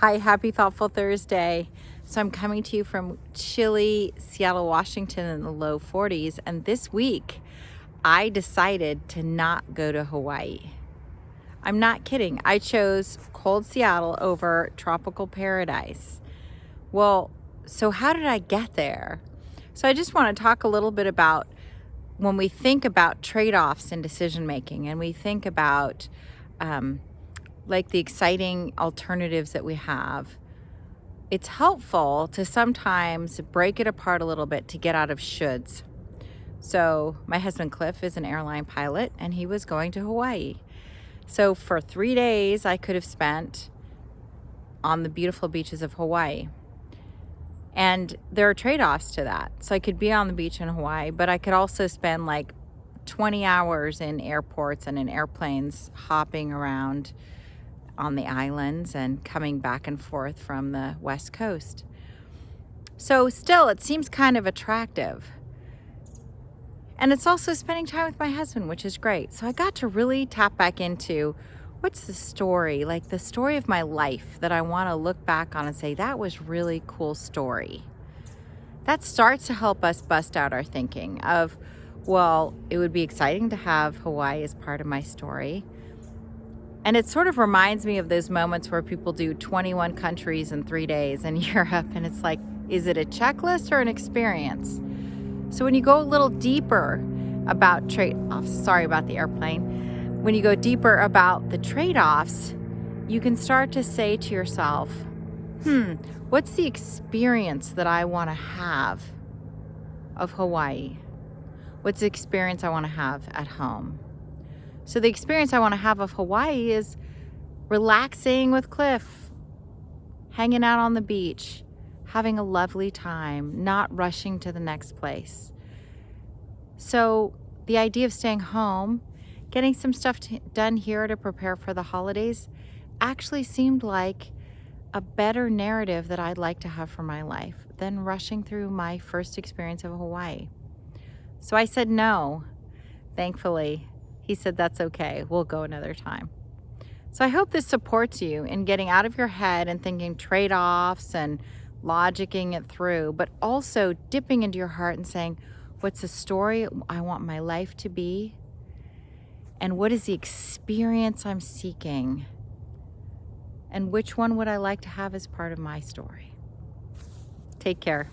Hi, happy Thoughtful Thursday. So I'm coming to you from chilly Seattle, Washington in the low 40s. And this week, I decided to not go to Hawaii. I'm not kidding. I chose cold Seattle over tropical paradise. Well, so how did I get there? So I just want to talk a little bit about when we think about trade-offs in decision making and we think about like the exciting alternatives that we have. It's helpful to sometimes break it apart a little bit to get out of shoulds. So my husband Cliff is an airline pilot and he was going to Hawaii. So for 3 days I could have spent on the beautiful beaches of Hawaii. And there are trade-offs to that. So I could be on the beach in Hawaii, but I could also spend like 20 hours in airports and in airplanes hopping around on the islands and coming back and forth from the West Coast. So still, it seems kind of attractive. And it's also spending time with my husband, which is great. So I got to really tap back into what's the story, like the story of my life that I want to look back on and say, that was really cool story. That starts to help us bust out our thinking of, well, it would be exciting to have Hawaii as part of my story. And it sort of reminds me of those moments where people do 21 countries in 3 days in Europe. And it's like, is it a checklist or an experience? So when you go a little deeper about trade-offs, sorry about the airplane. When you go deeper about the trade-offs, you can start to say to yourself, what's the experience that I want to have of Hawaii? What's the experience I want to have at home? So the experience I want to have of Hawaii is relaxing with Cliff, hanging out on the beach, having a lovely time, not rushing to the next place. So the idea of staying home, getting some stuff done here to prepare for the holidays, actually seemed like a better narrative that I'd like to have for my life than rushing through my first experience of Hawaii. So I said no, thankfully. He said, that's okay, we'll go another time. So I hope this supports you in getting out of your head and thinking trade-offs and logicking it through, but also dipping into your heart and saying, what's the story I want my life to be? And what is the experience I'm seeking? And which one would I like to have as part of my story? Take care.